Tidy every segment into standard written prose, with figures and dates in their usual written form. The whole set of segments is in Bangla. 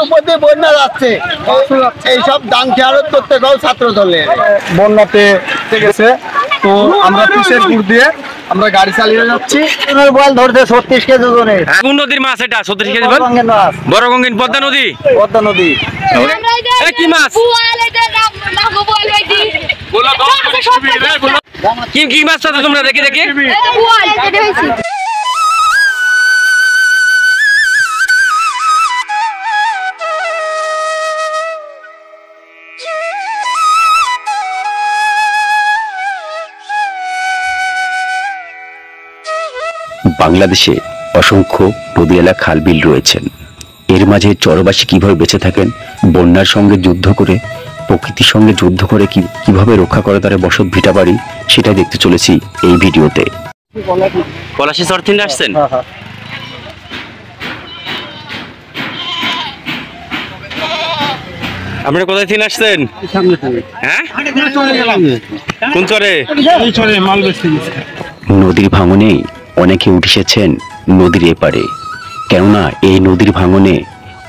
উপর দিয়ে বন্যা যাচ্ছে, এইসব দান খেয়ালত করতে গেল ছাত্র দলের বন্যাতে গেছে। তো আমরা পিসের গুড় দিয়ে আমরা গাড়ি চালিয়ে যাচ্ছি। বল ধরছে 36 কেজি ওজনের। কোন নদীর মাছ এটা? 36 কেজি বল। বড় গঙ্গিন পদ্মা নদী। পদ্মা নদী। কি মাছ? কি মাছ আছে তোমরা? দেখি দেখি। বাংলাদেশে অসংখ্য নদী এলাকা খালবিল রয়েছেন। এর মাঝে চরবাসী কিভাবে বেঁচে থাকেন, বন্যার সঙ্গে যুদ্ধ করে, প্রকৃতির সঙ্গে যুদ্ধ করে কিভাবে রক্ষা করে তারা বসত ভিটা বাড়ি, সেটা দেখতে চলেছি এই ভিডিওতে। পলাশী চর থেকে আসছেন? আপনারা কোথায় থেকে আসছেন? হ্যাঁ, কোন চরে? নদীর ভাঙনে অনেকে উঠে এসেছেন নদীর এপারে, কেননা এই নদীর ভাঙনে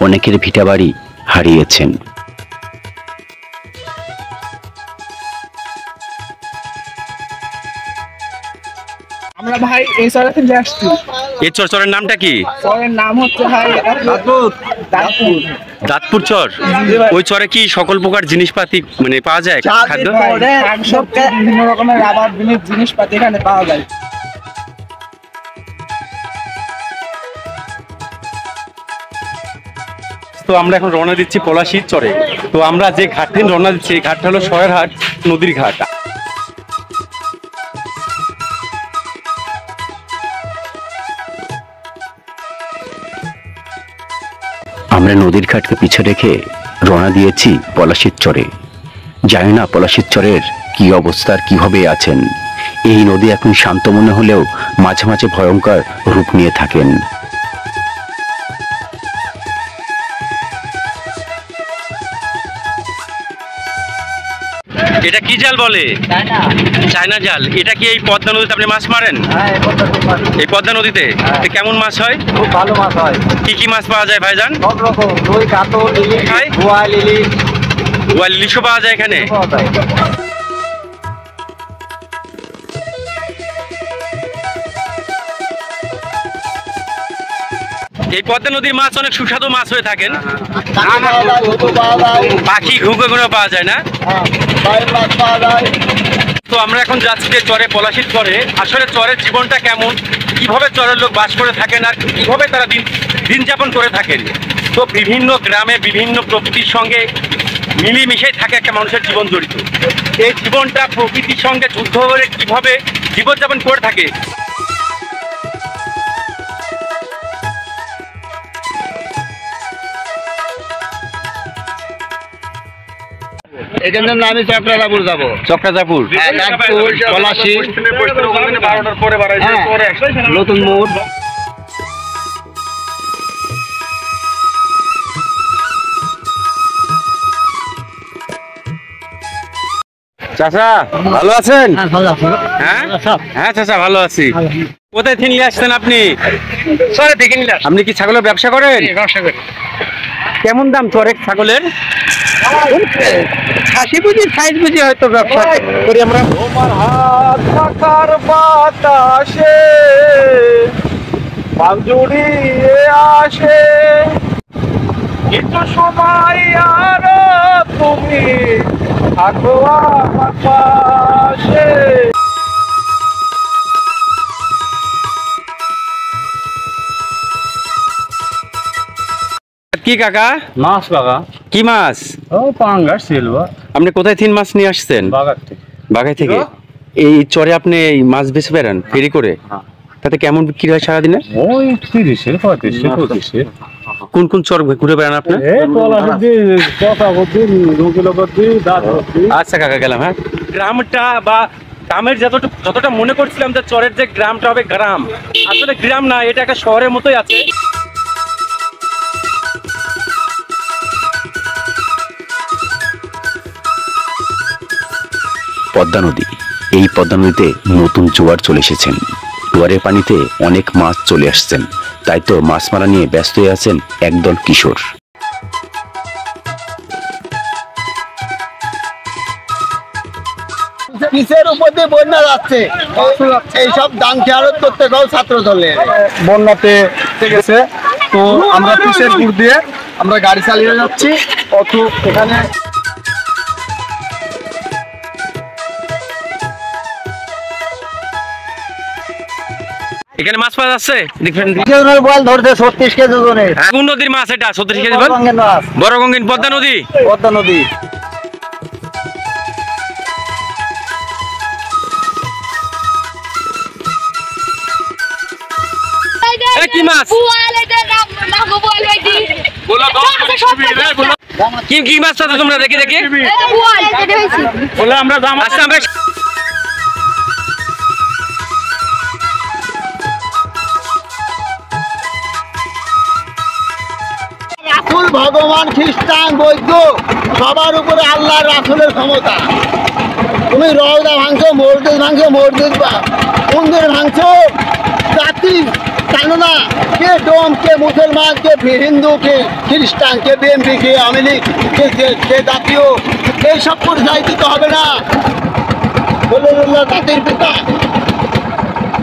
অনেকের ভিটা বাড়ি হারিয়েছেন। আমরা ভাই এই চরে থেকে আসছি। এই চরের নামটা কি? চরের নাম হচ্ছে ভাই দাঁতপুর। দাঁতপুর চর। ওই চরে কি সকল প্রকার জিনিসপাতি মানে পাওয়া যায়? খাদ্য বিভিন্ন রকমের আবার জিনিসপাতি এখানে পাওয়া যায়। তো আমরা এখন রওনা দিচ্ছি পলাশীর চরে। তো আমরা যে ঘাট থেকে রওনা দিচ্ছি এই ঘাটটা হলো সয়েরহাট নদীর ঘাট। আমরা নদীর ঘাটকে পিছে রেখে রওনা দিয়েছি পলাশীর চরে। জানি না পলাশীর চরের কি অবস্থার কিভাবে আছেন। এই নদী এখন শান্ত মনে হলেও মাঝে মাঝে ভয়ঙ্কর রূপ নিয়ে থাকেন। এটা কি জাল বলে? চায়না জাল। এটা কি এই পদ্মা নদীতে আপনি মাছ মারেন? এই পদ্মা নদীতে কেমন মাছ হয়? খুব ভালো মাছ হয়। কি কি মাছ পাওয়া যায় ভাইজান? সব রকম, রুই, কাতল, ইলিশ, বোয়াল, ইলিশ, ইলিশও পাওয়া যায় এখানে। এই পদ্মা নদীর মাছ অনেক সুস্বাদু মাছ হয়ে থাকেন। পাখি ঘুঘু পাওয়া যায় না? তো আমরা এখন যাচ্ছি যে চরে, পলাশীর চরে। আসলে চরের জীবনটা কেমন, কিভাবে চরের লোক বাস করে থাকেন আর কিভাবে তারা দিন যাপন করে থাকেন। তো বিভিন্ন গ্রামে বিভিন্ন প্রকৃতির সঙ্গে মিলিমিশে থাকে একটা মানুষের জীবন জড়িত। এই জীবনটা প্রকৃতির সঙ্গে যুদ্ধ করে কিভাবে জীবনযাপন করে থাকে। এখানে আমি চক্রাজাপুর যাবো। চক্রাজাপুর, পলাশী, নতুন মোড়। চাচা ভালো আছেন? হ্যাঁ হ্যাঁ চাচা ভালো আছি। কোথায় থেকে নিয়ে আসছেন আপনি? আপনি কি ছাগলের ব্যবসা করেন? কেমন দাম চরে ছাগলের? খাসি বুঝি, সাইজ বুঝি হয়তো ব্যবসা করি আমরা। তোমার হাত পাখার বাতাসে পাল জড়িয়ে আসে, কিছু সময় আর তুমি থাকো আমার পাশে। কি কাকা? মাছ বাগা। কি মাছ? ও পাঙ্গাস, সিলভার। আপনি কোথায় থেকে মাছ নিয়ে আসছেন? বাগাই থেকে। এই চরে আপনি এই মাছ বেচে বেড়ান ফেরি করে? তাতে কেমন বিক্রি হয় সারাদিনে? ওই 30-এর 35-এর 25-এর। কোন কোন চর ঘুরে বেড়ান আপনি? আচ্ছা কাকা গেলাম। হ্যাঁ, গ্রামটা বা গ্রামের যতটা মনে করছিলাম যে চরের যে গ্রামটা হবে গ্রাম, আসলে গ্রাম না, এটা একটা শহরের মতোই আছে। পদ্মা নদী, এই পদ্মা নদীতে নতুন জোয়ার চলে এসেছেন। জোয়ারের পানিতে অনেক মাছ চলে আসছেন, তাই তো মাছ মারা নিয়ে ব্যস্ত হয়ে আছেন একদল কিশোর। কিসের উপর দিয়ে বন্যা যাচ্ছে এইসব দান খেয়ালত করতে গেও ছাত্র দলের বন্যাতে গেছে। তো আমরা পিসের গুড় দিয়ে আমরা গাড়ি চালিয়ে যাচ্ছি। অত এখানে এখানে মাছ পাওয়া যাচ্ছে দেখবেন। বল ধরছে 36 কেজি ওজনের কোন নদীর মাছ এটা? 36 কেজি বল। রঙের মাছ, বড় গঙ্গিন পদ্মা নদী। পদ্মা নদী। এ কি মাছ? কি কি মাছ পাচ্ছ তোমরা? দেখি দেখি। আচ্ছা আমরা রাসূল, ভগবান, খ্রিস্টান, বৌদ্ধ সবার উপরে আল্লাহ রাসূলের ক্ষমতা। তুমি রওজা ভাঙছো, মসজিদ মন্দির ভাঙছো, জাতি জানো না কে ডোম, কে মুসলমান, কে হিন্দু, কে খ্রিস্টান, কে বিএনপি, কে আওয়ামী লীগ, কে জাতীয়, এইসব পরিচয় দিতে হবে না। জাতির পিতা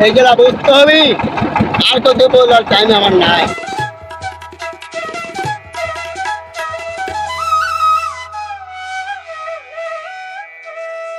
এইগুলা বুঝতে হবে। আর তো দেবো টাইম আমার নাই।